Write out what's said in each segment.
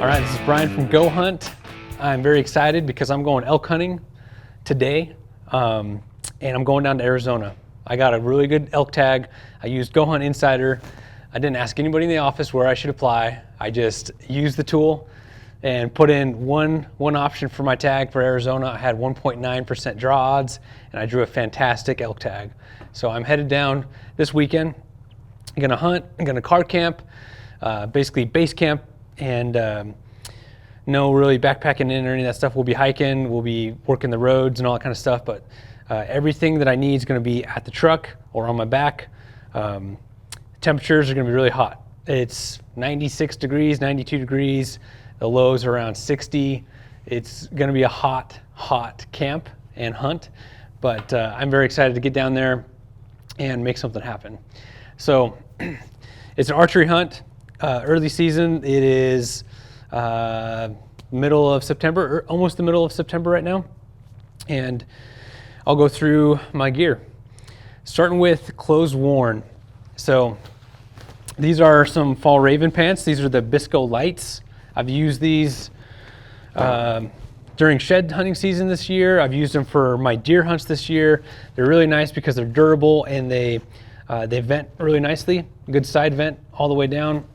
All right, this is Bryan from goHUNT. I'm very excited because I'm going elk hunting today, and I'm going down to Arizona. I got a really good elk tag. I used goHUNT Insider. I didn't ask anybody in the office where I should apply. I just used the tool and put in one option for my tag for Arizona. I had 1.9% draw odds, and I drew a fantastic elk tag. So I'm headed down this weekend. I'm gonna hunt, I'm gonna card camp, basically base camp, and no really backpacking in or any of that stuff. We'll be hiking, we'll be working the roads and all that kind of stuff, but everything that I need is gonna be at the truck or on my back. Temperatures are gonna be really hot. It's 96 degrees, 92 degrees. The lows are around 60. It's gonna be a hot camp and hunt, but I'm very excited to get down there and make something happen. So it's an archery hunt, early season. It is middle of September, or almost the middle of September right now. And I'll go through my gear, starting with clothes worn. So these are some fall raven pants. These are the Bisco Lights. I've used these during shed hunting season this year. I've used them for my deer hunts this year. They're really nice because they're durable and they vent really nicely. Good side vent all the way down.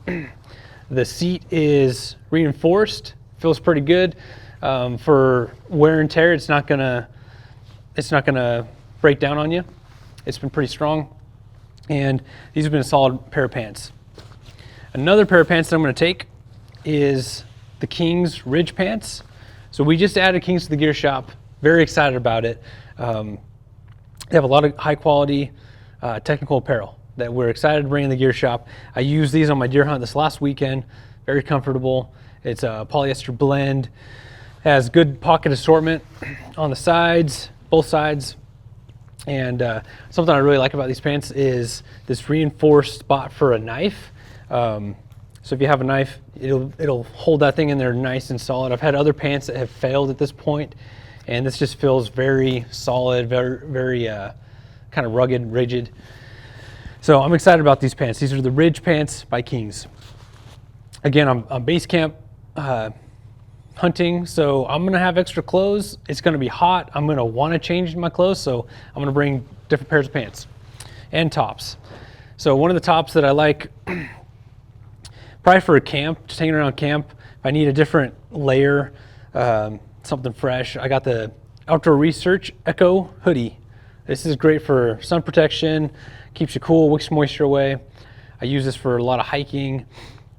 The seat is reinforced, feels pretty good. For wear and tear, it's not gonna break down on you. It's been pretty strong, and these have been a solid pair of pants. Another pair of pants that I'm gonna take is the Kings Ridge pants. So we just added Kings to the gear shop. Very excited about it. They have a lot of high quality technical apparel that we're excited to bring in the gear shop. I used these on my deer hunt this last weekend. Very comfortable. It's a polyester blend. Has good pocket assortment on the sides, both sides. And something I really like about these pants is this reinforced spot for a knife. So if you have a knife, it'll hold that thing in there nice and solid. I've had other pants that have failed at this point, and this just feels very solid, very kind of rugged, rigid. So I'm excited about these pants. These are the Ridge pants by Kings. Again, I'm base camp hunting, so I'm gonna have extra clothes. It's gonna be hot. I'm gonna wanna change my clothes, so I'm gonna bring different pairs of pants and tops. So one of the tops that I like, probably for a camp, just hanging around camp, if I need a different layer, something fresh, I got the Outdoor Research Echo hoodie. This is great for sun protection, keeps you cool, wicks moisture away. I use this for a lot of hiking,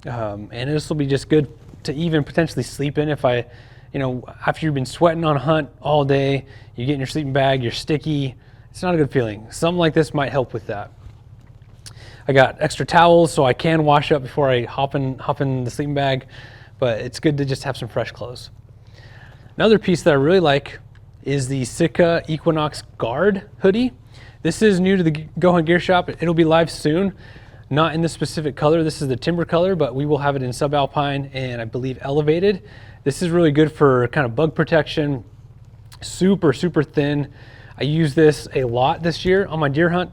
and this will be just good to even potentially sleep in if after you've been sweating on a hunt all day, you get in your sleeping bag, you're sticky. It's not a good feeling. Something like this might help with that. I got extra towels so I can wash up before I hop in the sleeping bag, but it's good to just have some fresh clothes. Another piece that I really like is the Sitka Equinox Guard hoodie. This is new to the goHUNT gear shop. It'll be live soon. Not in this specific color. This is the timber color, but we will have it in subalpine and I believe elevated. This is really good for kind of bug protection. Super thin. I used this a lot this year on my deer hunt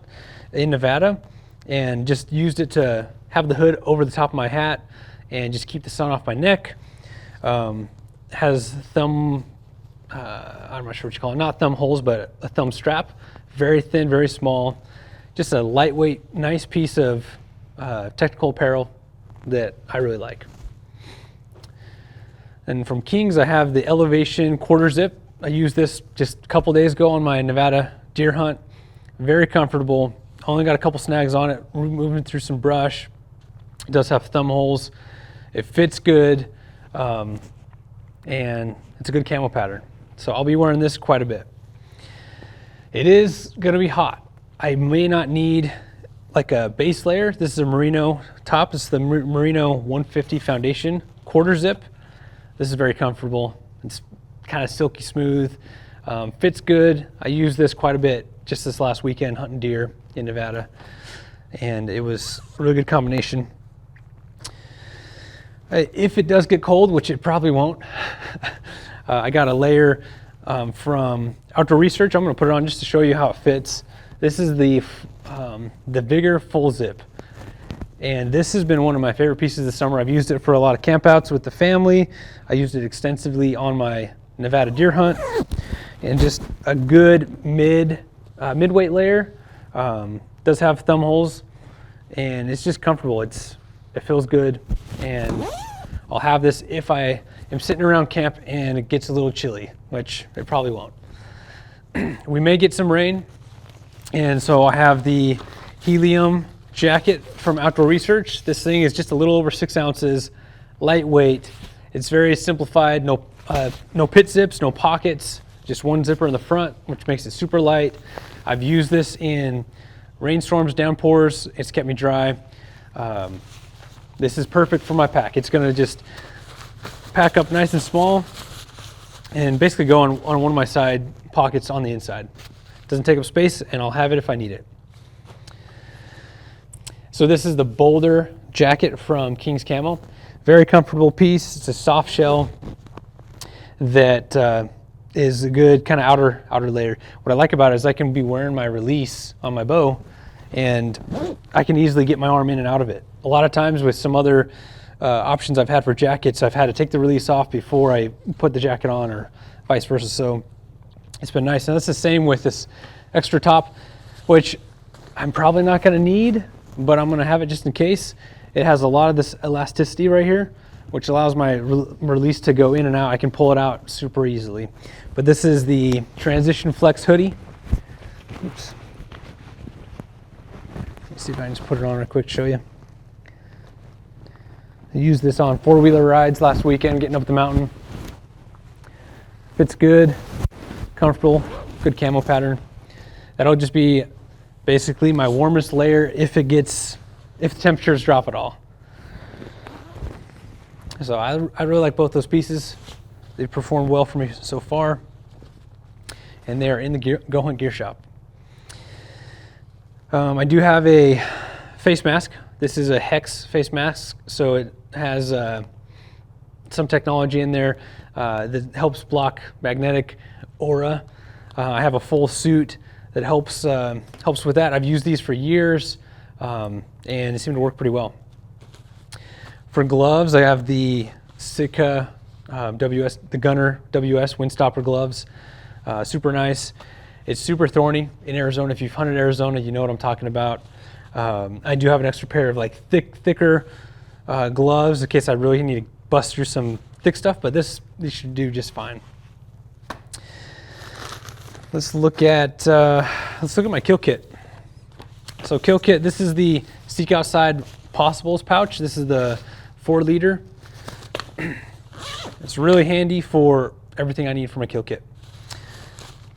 in Nevada, and just used it to have the hood over the top of my hat and just keep the sun off my neck. Has thumb, I'm not sure what you call it, not thumb holes, but a thumb strap. Very thin, very small. Just a lightweight, nice piece of technical apparel that I really like. And from Kings, I have the Elevation quarter zip. I used this just a couple days ago on my Nevada deer hunt. Very comfortable. Only got a couple snags on it, moving through some brush. It does have thumb holes. It fits good, and it's a good camo pattern. So I'll be wearing this quite a bit. It is gonna be hot. I may not need like a base layer. This is a merino top. This is the merino 150 foundation quarter zip. This is very comfortable. It's kind of silky smooth, fits good. I used this quite a bit just this last weekend hunting deer in Nevada, and it was a really good combination. If it does get cold, which it probably won't, I got a layer from Outdoor Research. I'm going to put it on just to show you how it fits. This is the Vigor Full Zip, And this has been one of my favorite pieces this summer. I've used it for a lot of campouts with the family. I used it extensively on my Nevada deer hunt, and just a good midweight layer. Does have thumb holes, and it's just comfortable. It feels good, and I'll have this if I am sitting around camp and it gets a little chilly, which it probably won't. We may get some rain, and so I have the helium jacket from Outdoor Research. This thing is just a little over 6 ounces, lightweight. It's very simplified, no pit zips, no pockets, just one zipper in the front, which makes it super light. I've used this in rainstorms, downpours. It's kept me dry. This is perfect for my pack. It's gonna just pack up nice and small and basically go on one of my side pockets on the inside. Doesn't take up space, and I'll have it if I need it. So this is the Boulder jacket from King's Camo. Very comfortable piece. It's a soft shell that is a good kind of outer layer. What I like about it is I can be wearing my release on my bow, and I can easily get my arm in and out of it. A lot of times with some other options I've had for jackets, I've had to take the release off before I put the jacket on, or vice versa. So it's been nice. And that's the same with this extra top, which I'm probably not going to need, but I'm going to have it just in case. It has a lot of this elasticity right here, which allows my release to go in and out. I can pull it out super easily. But this is the Transition Flex hoodie. Oops. Let's see if I can just put it on real quick to show you. I used this on 4-wheeler rides last weekend, getting up the mountain. Fits good, comfortable, good camo pattern. That'll just be basically my warmest layer if the temperatures drop at all. So I really like both those pieces. They've performed well for me so far, and they're in the goHUNT gear shop. I do have a face mask. This is a Hex face mask, so it has some technology in there that helps block magnetic aura. I have a full suit that helps with that. I've used these for years, and they seem to work pretty well. For gloves, I have the Sitka WS, the Gunner WS Windstopper gloves. Super nice. It's super thorny in Arizona. If you've hunted Arizona, you know what I'm talking about. I do have an extra pair of like thicker gloves in case I really need to bust through some thick stuff, but these should do just fine. Let's look at my kill kit. So kill kit, this is the Seek Outside Possibles pouch. This is the 4-liter. It's really handy for everything I need for my kill kit.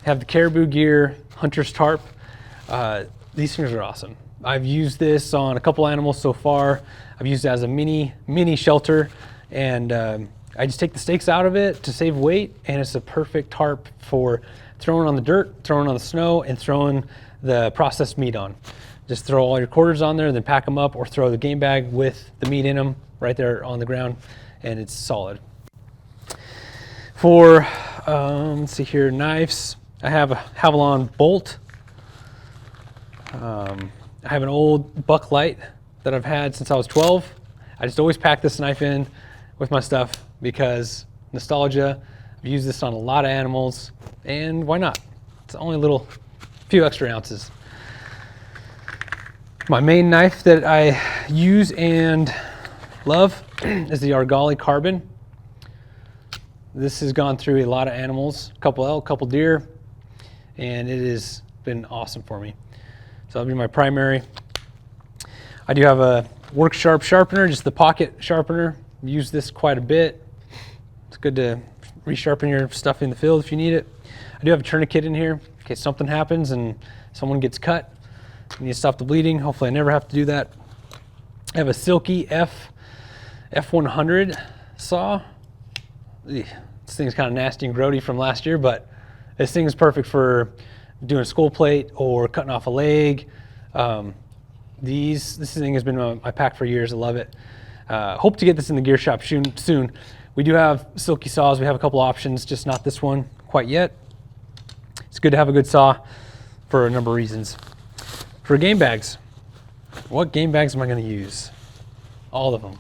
Have the Caribou Gear Hunter's Tarp. These things are awesome. I've used this on a couple animals so far. I've used it as a mini shelter, and I just take the stakes out of it to save weight, and it's a perfect tarp for throwing on the dirt, throwing on the snow, and throwing the processed meat on. Just throw all your quarters on there, then pack them up, or throw the game bag with the meat in them right there on the ground, and it's solid. For, let's see here, knives, I have a Havalon bolt. I have an old buck light that I've had since I was 12. I just always pack this knife in with my stuff because nostalgia. I've used this on a lot of animals, and why not? It's only a few extra ounces. My main knife that I use and love is the Argali Carbon. This has gone through a lot of animals, a couple elk, a couple deer, and it has been awesome for me. So that'll be my primary. I do have a Work Sharp sharpener, just the pocket sharpener. I've used this quite a bit. It's good to resharpen your stuff in the field if you need it. I do have a tourniquet in here in case something happens and someone gets cut. I need to stop the bleeding. Hopefully I never have to do that. I have a Silky F100 saw. This thing's kind of nasty and grody from last year, but this thing is perfect for doing a skull plate or cutting off a leg. This thing has been in my pack for years. I love it. Hope to get this in the gear shop soon. We do have Silky saws. We have a couple options, just not this one quite yet. It's good to have a good saw for a number of reasons. For game bags, what game bags am I going to use? all of them.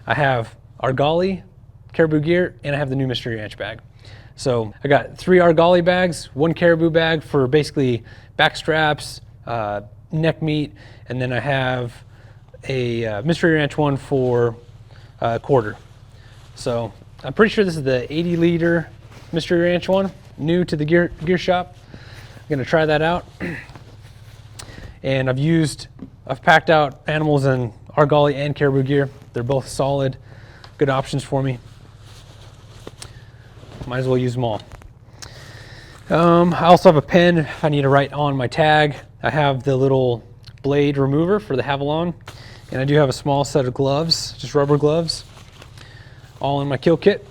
I have Argali caribou gear, and I have the new Mystery Ranch bag. So I got 3 Argali bags, 1 caribou bag for basically back straps, neck meat, and then I have a Mystery Ranch one for quarter. So I'm pretty sure this is the 80-liter Mystery Ranch one, new to the gear shop. I'm gonna try that out. And I've packed out animals in Argali and caribou gear. They're both solid, good options for me. Might as well use them all. I also have a pen if I need to write on my tag. I have the little blade remover for the Havalon, and I do have a small set of gloves, just rubber gloves, all in my kill kit.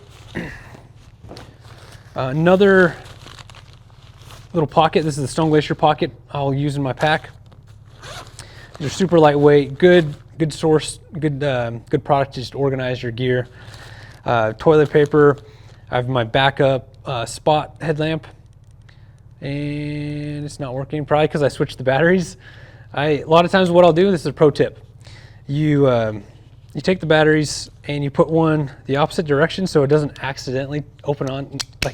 Another little pocket, this is the Stone Glacier pocket I'll use in my pack. They're super lightweight, good source, good product to just organize your gear. Toilet paper, I have my backup spot headlamp, and it's not working, probably because I switched the batteries. A lot of times what I'll do, this is a pro tip, you take the batteries and you put one the opposite direction so it doesn't accidentally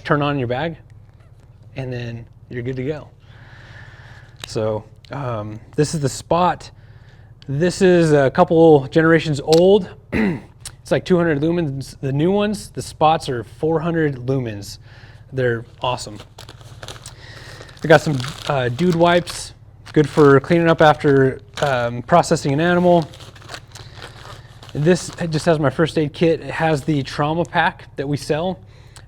turn on in your bag, and then you're good to go. So this is the Spot. This is a couple generations old. It's like 200 lumens. The new ones, the Spots, are 400 lumens. They're awesome. I got some Dude wipes, good for cleaning up after processing an animal. This just has my first aid kit. It has the trauma pack that we sell.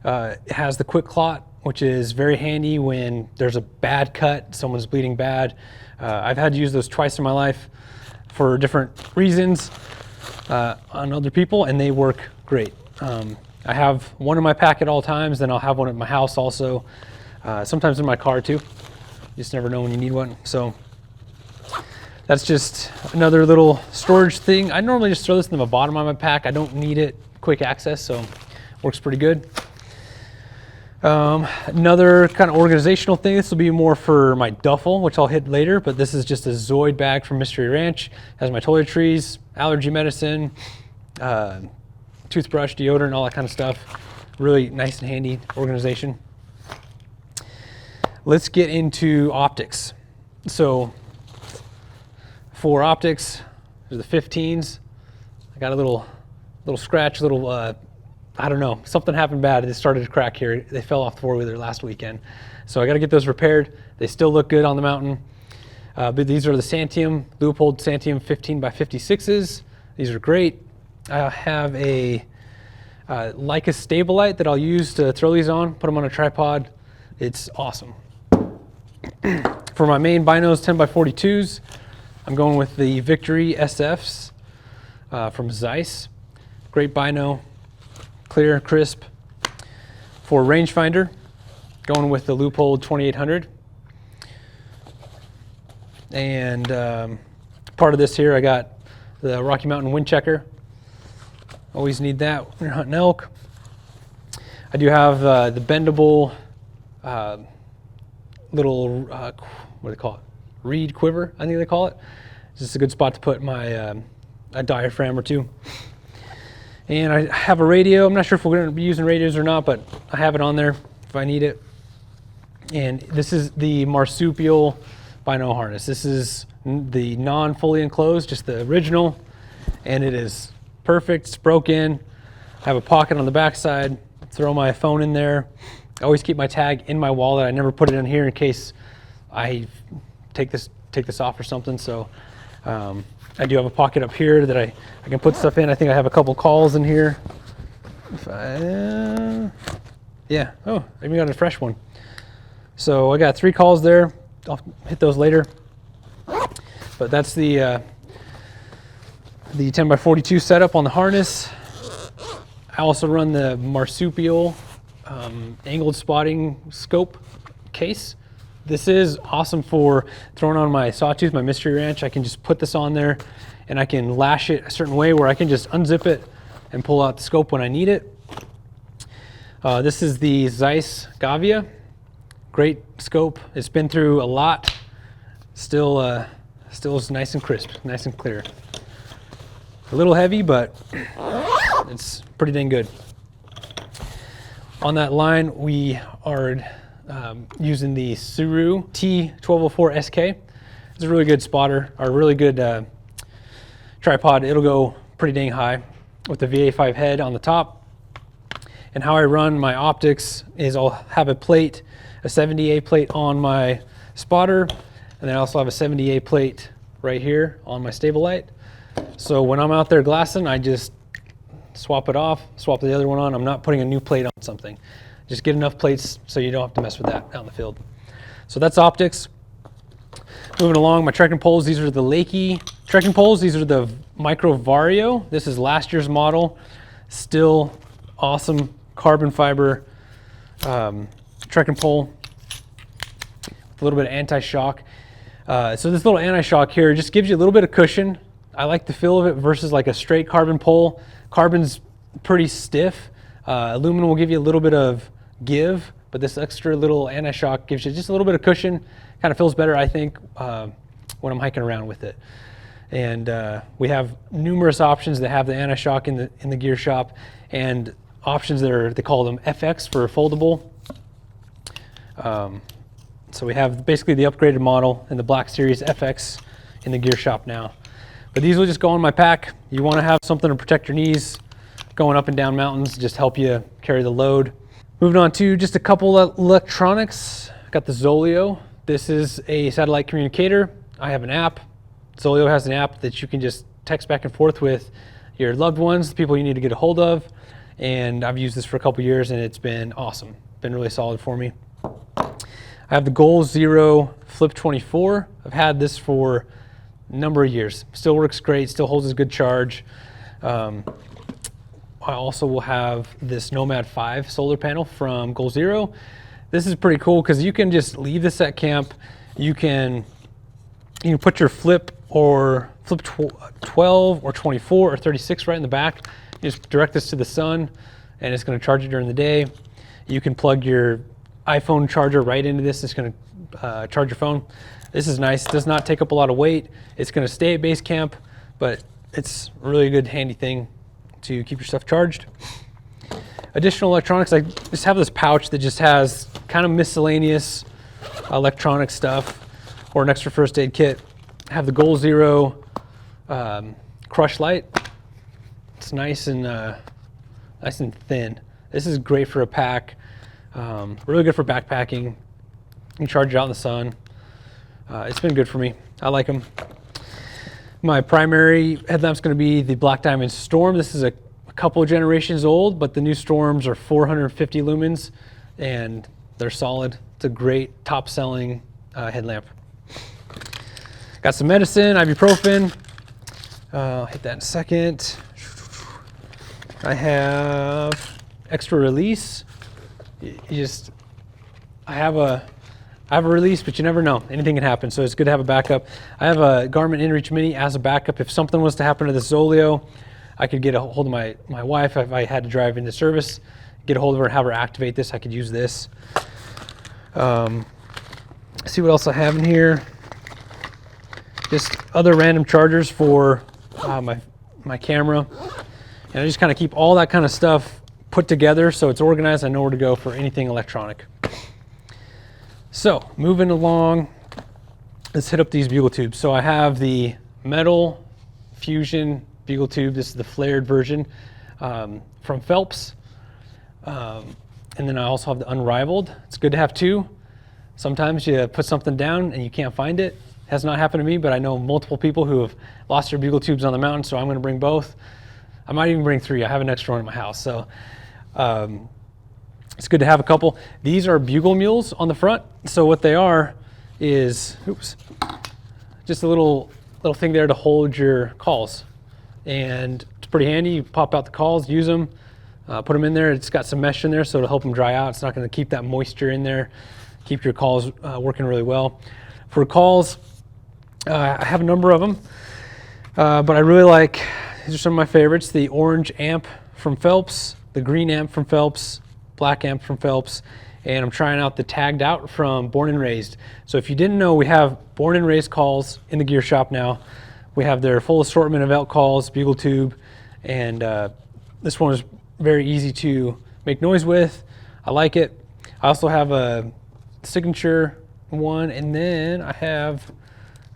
It has the quick clot, which is very handy when there's a bad cut, someone's bleeding bad. I've had to use those twice in my life for different reasons on other people, and they work great. I have one in my pack at all times, then I'll have one at my house also, sometimes in my car too. You just never know when you need one. So that's just another little storage thing. I normally just throw this in the bottom of my pack. I don't need it quick access, so works pretty good. Another kind of organizational thing, this will be more for my duffel, which I'll hit later, but this is just a Zoid bag from Mystery Ranch. It has my toiletries, allergy medicine, toothbrush, deodorant, all that kind of stuff. Really nice and handy organization. Let's get into optics. So for optics, there's the 15s. I got a little scratch, I don't know, something happened bad. It started to crack here. They fell off the four-wheeler last weekend. So I got to get those repaired. They still look good on the mountain. But these are the Santium, Leupold Santium 15x56s. These are great. I have a Leica Stabilite that I'll use to throw these on, put them on a tripod. It's awesome. For my main binos, 10x42s, I'm going with the Victory SFs from Zeiss. Great bino. Clear, crisp. For rangefinder, going with the Leupold 2800. And part of this here, I got the Rocky Mountain Wind Checker. Always need that when you're hunting elk. I do have the bendable little, what do they call it? Reed quiver, I think they call it. It's just a good spot to put my a diaphragm or two. And I have a radio. I'm not sure if we're going to be using radios or not, but I have it on there if I need it. And this is the marsupial bino harness. This is the non-fully enclosed, just the original, and it is perfect. It's broken. I have a pocket on the backside. Throw my phone in there. I always keep my tag in my wallet. I never put it in here in case I take this off or something. So I do have a pocket up here that I can put stuff in. I think I have a couple calls in here. Yeah, oh, I even got a fresh one. So I got 3 calls there. I'll hit those later. But that's the 10x42 setup on the harness. I also run the marsupial angled spotting scope case. This is awesome for throwing on my sawtooth, my Mystery Ranch. I can just put this on there and I can lash it a certain way where I can just unzip it and pull out the scope when I need it. This is the Zeiss Gavia. Great scope. It's been through a lot. Still is nice and crisp, nice and clear. A little heavy, but it's pretty dang good. On that line, we are using the Suru T1204 SK. It's a really good spotter, or really good tripod. It'll go pretty dang high with the VA5 head on the top. And how I run my optics is I'll have a plate, a 70A plate on my spotter, and then I also have a 70A plate right here on my stable light. So when I'm out there glassing, I just swap it off, swap the other one on. I'm not putting a new plate on something. Just get enough plates so you don't have to mess with that out in the field. So that's optics. Moving along, my trekking poles. These are the Lakey trekking poles. These are the Micro Vario. This is last year's model. Still awesome carbon fiber trekking pole with a little bit of anti-shock. So this little anti-shock here just gives you a little bit of cushion. I like the feel of it versus like a straight carbon pole. Carbon's pretty stiff. Aluminum will give you a little bit of give, but this extra little anti-shock gives you just a little bit of cushion. Kind of feels better, I think, when I'm hiking around with it. And we have numerous options that have the anti-shock in the gear shop, and options that are, they call them FX for foldable. So we have basically the upgraded model in the Black Series FX in the gear shop now. But these will just go on my pack. You want to have something to protect your knees going up and down mountains, just help you carry the load. Moving on to just a couple of electronics. Got the Zoleo. This is a satellite communicator. I have an app. Zoleo has an app that you can just text back and forth with your loved ones, the people you need to get a hold of. And I've used this for a couple years and it's been awesome. Been really solid for me. I have the goZero Flip 24. I've had this for a number of years. Still works great, still holds a good charge. I also will have this Nomad 5 solar panel from goZero. This is pretty cool because you can just leave this at camp. You can put your Flip 12 or 24 or 36 right in the back. You just direct this to the sun and it's going to charge it during the day. You can plug your iPhone charger right into this. It's going to charge your phone. This is nice. It does not take up a lot of weight. It's going to stay at base camp, but it's a really good handy thing to keep your stuff charged. Additional electronics, I just have this pouch that just has kind of miscellaneous electronic stuff or an extra first aid kit. I have the goZero crush light. It's nice and thin. This is great for a pack. Really good for backpacking. You can charge it out in the sun. It's been good for me. I like them. My primary headlamp's going to be the Black Diamond Storm. This is a couple of generations old, but the new Storms are 450 lumens and they're solid. It's a great top-selling headlamp. Got some medicine, ibuprofen. I'll hit that in a second. I have extra release. I have a release, but you never know. Anything can happen, so it's good to have a backup. I have a Garmin InReach Mini as a backup. If something was to happen to the Zoleo, I could get a hold of my wife if I had to drive into service, get a hold of her and have her activate this. I could use this. See what else I have in here. Just other random chargers for my camera. And I just kind of keep all that kind of stuff put together so it's organized. I know where to go for anything electronic. So moving along, let's hit up these bugle tubes. So I have the metal fusion bugle tube. This is the flared version from Phelps. And then I also have the unrivaled. It's good to have two. Sometimes you put something down and you can't find it. Has not happened to me, but I know multiple people who have lost their bugle tubes on the mountain, so I'm going to bring both. I might even bring three. I have an extra one at my house, so it's good to have a couple. These are bugle mules on the front. So what they are is, just a little thing there to hold your calls, and it's pretty handy. You pop out the calls, use them, put them in there. It's got some mesh in there, so it'll help them dry out. It's not going to keep that moisture in there. Keep your calls working really well. For calls, I have a number of them, but I really like, these are some of my favorites, the orange amp from Phelps, the green amp from Phelps, black amp from Phelps, and I'm trying out the tagged out from Born and Raised. So if you didn't know, we have Born and Raised calls in the gear shop now. We have their full assortment of elk calls, bugle tube, and this one is very easy to make noise with. I like it. I also have a signature one, and then I have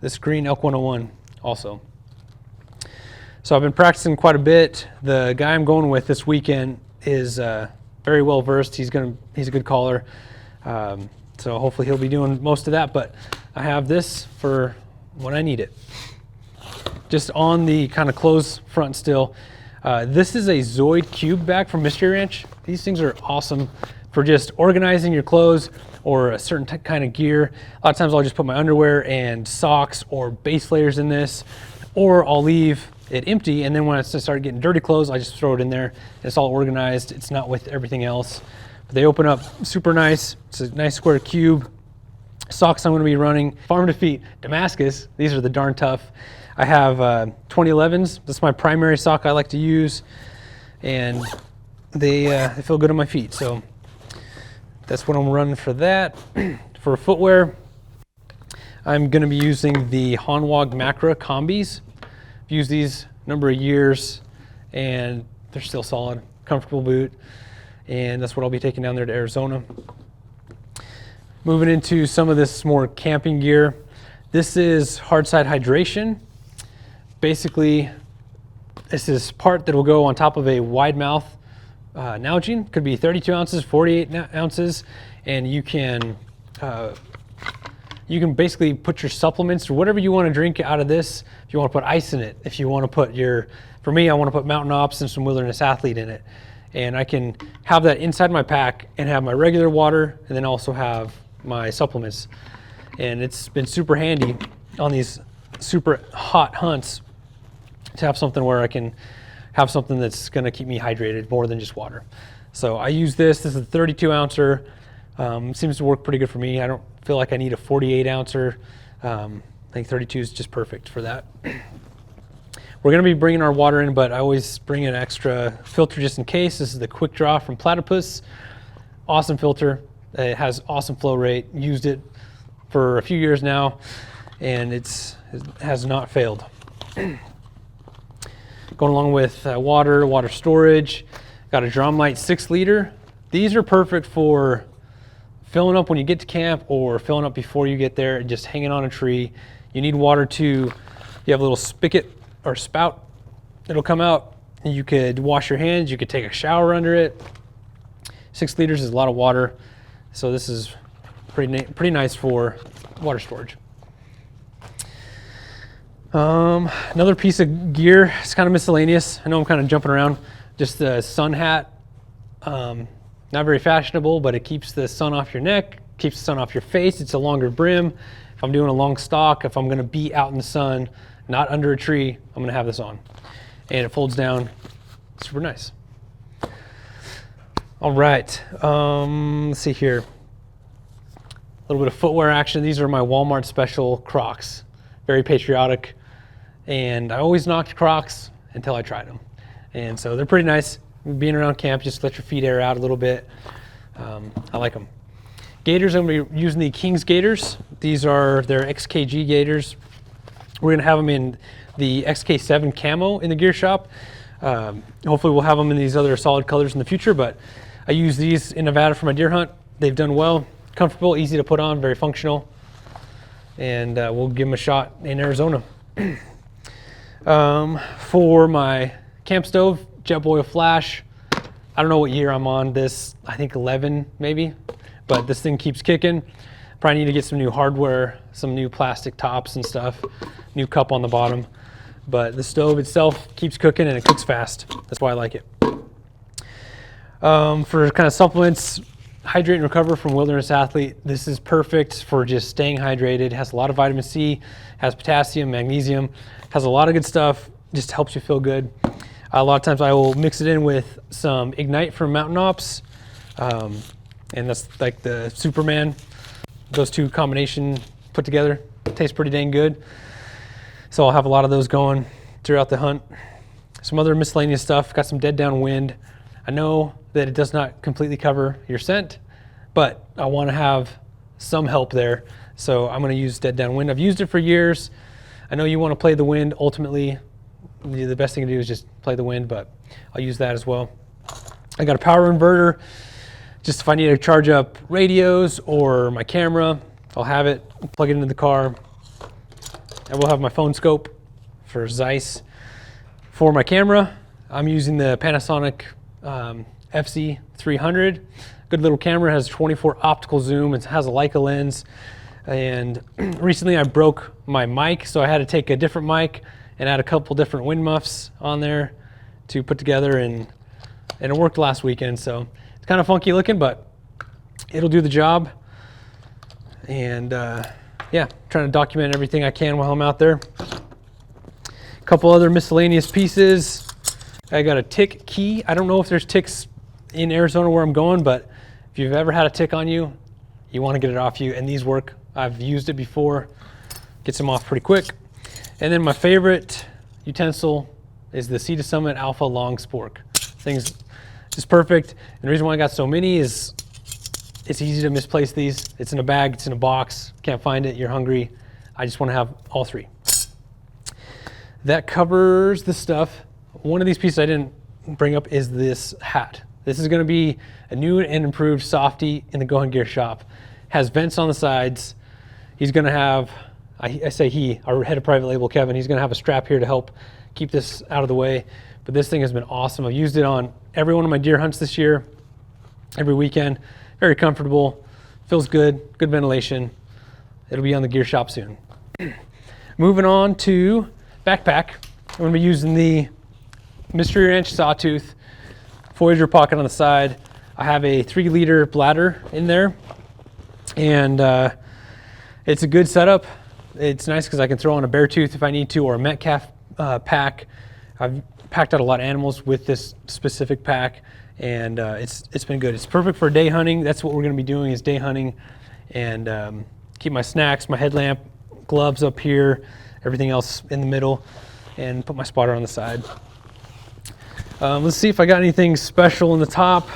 this green Elk 101 also. So I've been practicing quite a bit. The guy I'm going with this weekend is very well versed. He's a good caller. So hopefully he'll be doing most of that, but I have this for when I need it. Just on the kind of close front still. This is a Zoid cube bag from Mystery Ranch. These things are awesome for just organizing your clothes or a certain kind of gear. A lot of times I'll just put my underwear and socks or base layers in this, or I'll leave it empty, and then when I start getting dirty clothes, I just throw it in there. It's all organized. It's not with everything else. But they open up super nice. It's a nice square cube. Socks I'm going to be running Farm to Feet Damascus. These are the darn tough. I have 2011s. That's my primary sock I like to use, and they feel good on my feet. So that's what I'm running for that. For footwear, I'm going to be using the Hanwag Macra combis. I've used these a number of years, and they're still solid, comfortable boot, and that's what I'll be taking down there to Arizona. Moving into some of this more camping gear. This is hard side hydration. Basically, this is part that will go on top of a wide mouth Nalgene. Could be 32 ounces, 48 ounces, and you can basically put your supplements or whatever you want to drink out of this. If you want to put ice in it, if you want to put for me, I want to put Mountain Ops and some Wilderness Athlete in it. And I can have that inside my pack and have my regular water and then also have my supplements. And it's been super handy on these super hot hunts to have something where I can have something that's going to keep me hydrated more than just water. So I use this. This is a 32 ouncer. Seems to work pretty good for me. I don't feel like I need a 48 ouncer. I think 32 is just perfect for that. We're going to be bringing our water in, but I always bring an extra filter just in case. This is the Quick Draw from Platypus. Awesome filter. It has awesome flow rate. Used it for a few years now, and it has not failed. Going along with water storage. Got a Drumlight 6 liter. These are perfect for filling up when you get to camp or filling up before you get there and just hanging on a tree. You need water you have a little spigot or spout that'll come out, and you could wash your hands, you could take a shower under it. 6 liters is a lot of water, so this is pretty nice for water storage. Another piece of gear, it's kind of miscellaneous. I know I'm kind of jumping around. Just the sun hat. Not very fashionable, but it keeps the sun off your neck, keeps the sun off your face. It's a longer brim. If I'm doing a long stalk, if I'm going to be out in the sun, not under a tree, I'm going to have this on. And it folds down. Super nice. All right. Let's see here. A little bit of footwear action. These are my Walmart special Crocs. Very patriotic. And I always knocked Crocs until I tried them. And so they're pretty nice. Being around camp, just let your feet air out a little bit. I like them. Gaiters, I'm going to be using the King's Gaiters. These are their XKG Gaiters. We're going to have them in the XK7 camo in the gear shop. Hopefully we'll have them in these other solid colors in the future, but I use these in Nevada for my deer hunt. They've done well, comfortable, easy to put on, very functional. And we'll give them a shot in Arizona. For my camp stove, Jetboil Flash. I don't know what year I'm on this. I think 11 maybe, but this thing keeps kicking. Probably need to get some new hardware, some new plastic tops and stuff, new cup on the bottom. But the stove itself keeps cooking and it cooks fast. That's why I like it. For kind of supplements, Hydrate and Recover from Wilderness Athlete. This is perfect for just staying hydrated. It has a lot of vitamin C, has potassium, magnesium, has a lot of good stuff, just helps you feel good. A lot of times I will mix it in with some Ignite from Mountain Ops, and that's like the Superman. Those two combination put together tastes pretty dang good. So I'll have a lot of those going throughout the hunt. Some other miscellaneous stuff, got some Dead Downwind. I know that it does not completely cover your scent, but I want to have some help there. So I'm going to use Dead Downwind. I've used it for years. I know you want to play the wind. Ultimately, the best thing to do is just play the wind, but I'll use that as well. I got a power inverter, just if I need to charge up radios or my camera, I'll have it, plug it into the car. I will have my phone scope for Zeiss. For my camera, I'm using the Panasonic FC300. Good little camera, has 24 optical zoom, it has a Leica lens. And recently I broke my mic, so I had to take a different mic and add a couple different wind muffs on there to put together, and it worked last weekend. So it's kind of funky looking, but it'll do the job. And yeah, trying to document everything I can while I'm out there. A couple other miscellaneous pieces. I got a tick key. I don't know if there's ticks in Arizona where I'm going, but if you've ever had a tick on you, you want to get it off you, and these work. I've used it before, gets them off pretty quick. And then my favorite utensil is the Sea to Summit Alpha Long Spork. Thing's just perfect. And the reason why I got so many is it's easy to misplace these. It's in a bag, it's in a box, can't find it, you're hungry. I just want to have all three. That covers the stuff. One of these pieces I didn't bring up is this hat. This is going to be a new and improved softie in the goHUNT gear shop. Has vents on the sides. He's going to have, I say he, our head of private label, Kevin, he's going to have a strap here to help keep this out of the way. But this thing has been awesome. I've used it on every one of my deer hunts this year, every weekend. Very comfortable, feels good, good ventilation. It'll be on the gear shop soon. Moving on to backpack. I'm going to be using the Mystery Ranch Sawtooth Voyager pocket on the side. I have a 3-liter bladder in there, and it's a good setup. It's nice because I can throw on a Beartooth if I need to, or a Metcalf pack. I've packed out a lot of animals with this specific pack, and it's been good. It's perfect for day hunting. That's what we're going to be doing, is day hunting, and keep my snacks, my headlamp, gloves up here, everything else in the middle, and put my spotter on the side. Let's see if I got anything special in the top.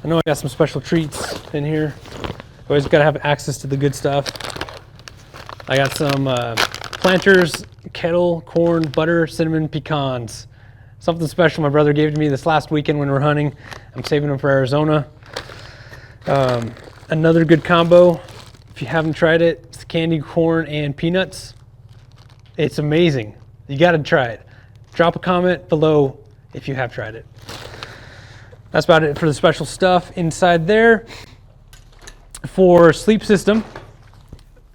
I know I got some special treats in here. Always got to have access to the good stuff. I got some Planters kettle corn butter cinnamon pecans. Something special my brother gave to me this last weekend when we were hunting. I'm saving them for Arizona. Another good combo, if you haven't tried it, it's candy corn and peanuts. It's amazing. You got to try it. Drop a comment below if you have tried it. That's about it for the special stuff inside there. For sleep system,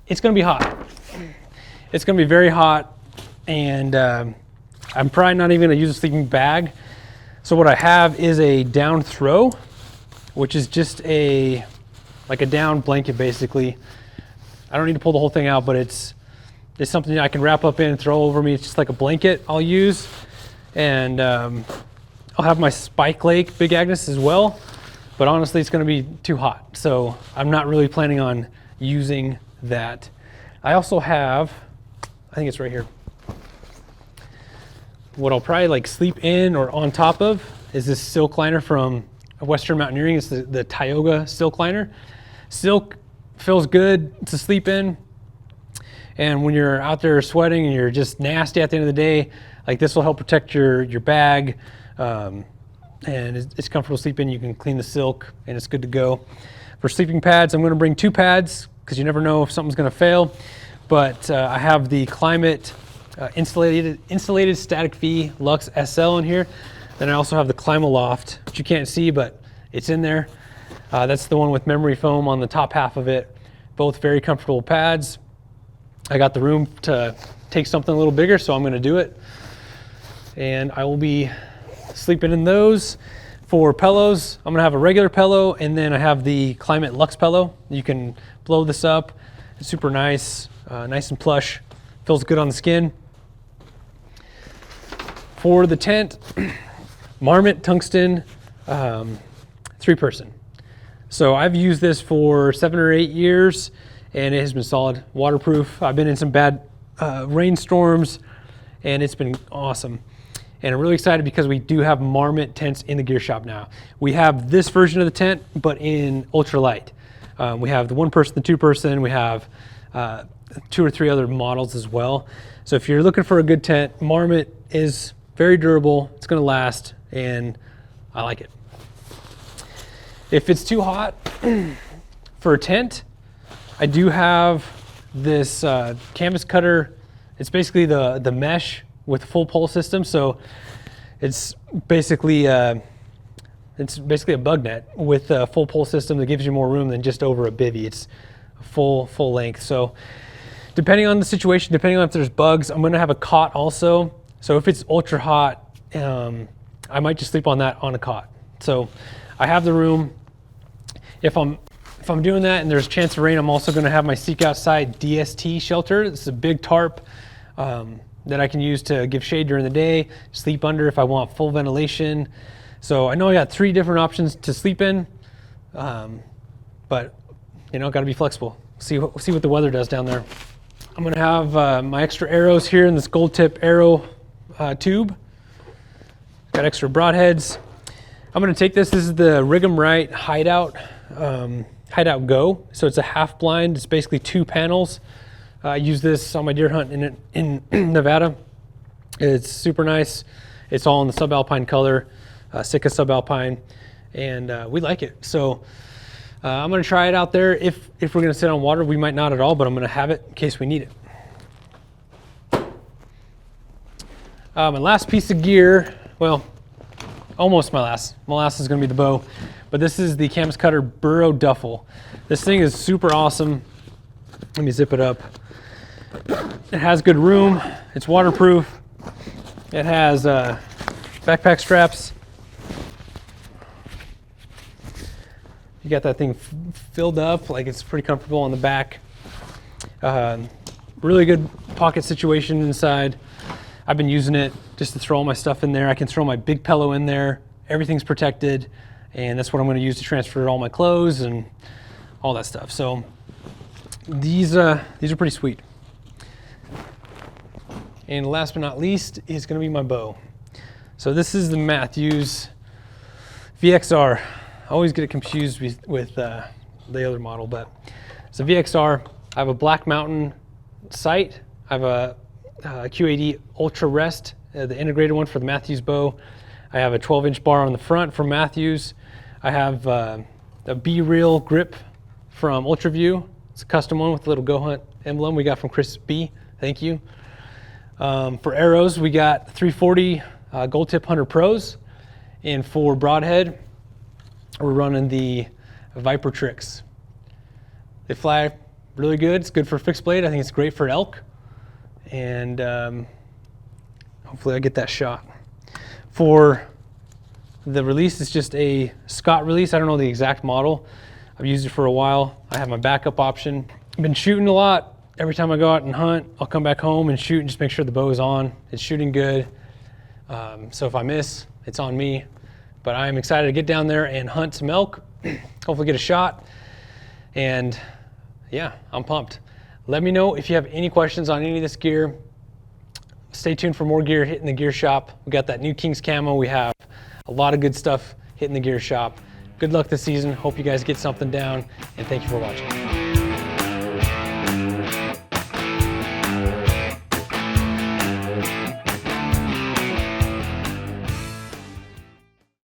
it's going to be hot. It's going to be very hot, and I'm probably not even going to use a sleeping bag. So what I have is a down throw, which is just like a down blanket basically. I don't need to pull the whole thing out, but it's something I can wrap up in and throw over me. It's just like a blanket I'll use. And I'll have my Spike Lake Big Agnes as well, but honestly it's going to be too hot, so I'm not really planning on using that. I also have, I think it's right here, what I'll probably like sleep in or on top of is this silk liner from Western Mountaineering. It's the Tioga silk liner. Silk feels good to sleep in, and when you're out there sweating and you're just nasty at the end of the day, like this will help protect your bag, and it's comfortable to sleep in. You can clean the silk, and it's good to go. For sleeping pads, I'm going to bring 2 pads because you never know if something's going to fail. But I have the Climate insulated static V Lux SL in here. Then I also have the Climaloft, which you can't see, but it's in there. That's the one with memory foam on the top half of it. Both very comfortable pads. I got the room to take something a little bigger, so I'm going to do it. And I will be sleeping in those. For pillows, I'm going to have a regular pillow, and then I have the Climate Lux pillow. You can blow this up. It's super nice, nice and plush. Feels good on the skin. For the tent, Marmot Tungsten 3-person. So I've used this for 7 or 8 years, and it has been solid, waterproof. I've been in some bad rainstorms, and it's been awesome. And I'm really excited because we do have Marmot tents in the gear shop now. We have this version of the tent, but in ultralight. We have the 1-person, the 2-person, we have 2 or 3 other models as well. So if you're looking for a good tent, Marmot is very durable, it's gonna last, and I like it. If it's too hot for a tent, I do have this canvas cutter. It's basically the mesh with full pole system. So it's basically a bug net with a full pole system that gives you more room than just over a bivy. It's full length. So depending on the situation, depending on if there's bugs, I'm gonna have a cot also. So if it's ultra hot, I might just sleep on that on a cot. So I have the room. If I'm doing that and there's a chance of rain, I'm also gonna have my Seek Outside DST shelter. It's a big tarp that I can use to give shade during the day, sleep under if I want full ventilation. So I know I got 3 different options to sleep in, but you know, gotta be flexible. See what the weather does down there. I'm gonna have my extra arrows here in this gold tip arrow tube. Got extra broadheads. I'm gonna take this is the Rig'em Right Hideout Go. So it's a half blind, it's basically 2 panels. I use this on my deer hunt in Nevada. It's super nice. It's all in the subalpine color, Sitka subalpine, and we like it. So I'm gonna try it out there. If we're gonna sit on water, we might not at all, but I'm gonna have it in case we need it. My last piece of gear, well, almost my last. My last is gonna be the bow, but this is the Canvas Cutter Burrow Duffel. This thing is super awesome. Let me zip it up. It has good room. It's waterproof. It has backpack straps. You got that thing filled up, like it's pretty comfortable on the back. Really good pocket situation inside. I've been using it just to throw all my stuff in there. I can throw my big pillow in there. Everything's protected, and that's what I'm gonna use to transfer all my clothes and all that stuff. So these are pretty sweet. And last but not least is gonna be my bow. So this is the Mathews VXR. I always get it confused with the other model, but it's a VXR. I have a Black Mountain sight. I have a Q80 Ultra Rest, the integrated one for the Mathews bow. I have a 12-inch bar on the front from Mathews. I have a B-Reel grip from UltraView. It's a custom one with a little goHUNT emblem we got from Chris B. Thank you. For arrows, we got 340 Gold Tip Hunter Pros, and for broadhead, we're running the Viper Tricks. They fly really good. It's good for fixed blade. I think it's great for elk, and hopefully I get that shot. For the release, it's just a Scott release. I don't know the exact model. I've used it for a while. I have my backup option. I've been shooting a lot. Every time I go out and hunt, I'll come back home and shoot and just make sure the bow is on. It's shooting good. So if I miss, it's on me. But I'm excited to get down there and hunt some elk, hopefully get a shot. And yeah, I'm pumped. Let me know if you have any questions on any of this gear. Stay tuned for more gear hitting the gear shop. We got that new King's camo. We have a lot of good stuff hitting the gear shop. Good luck this season. Hope you guys get something down, and thank you for watching.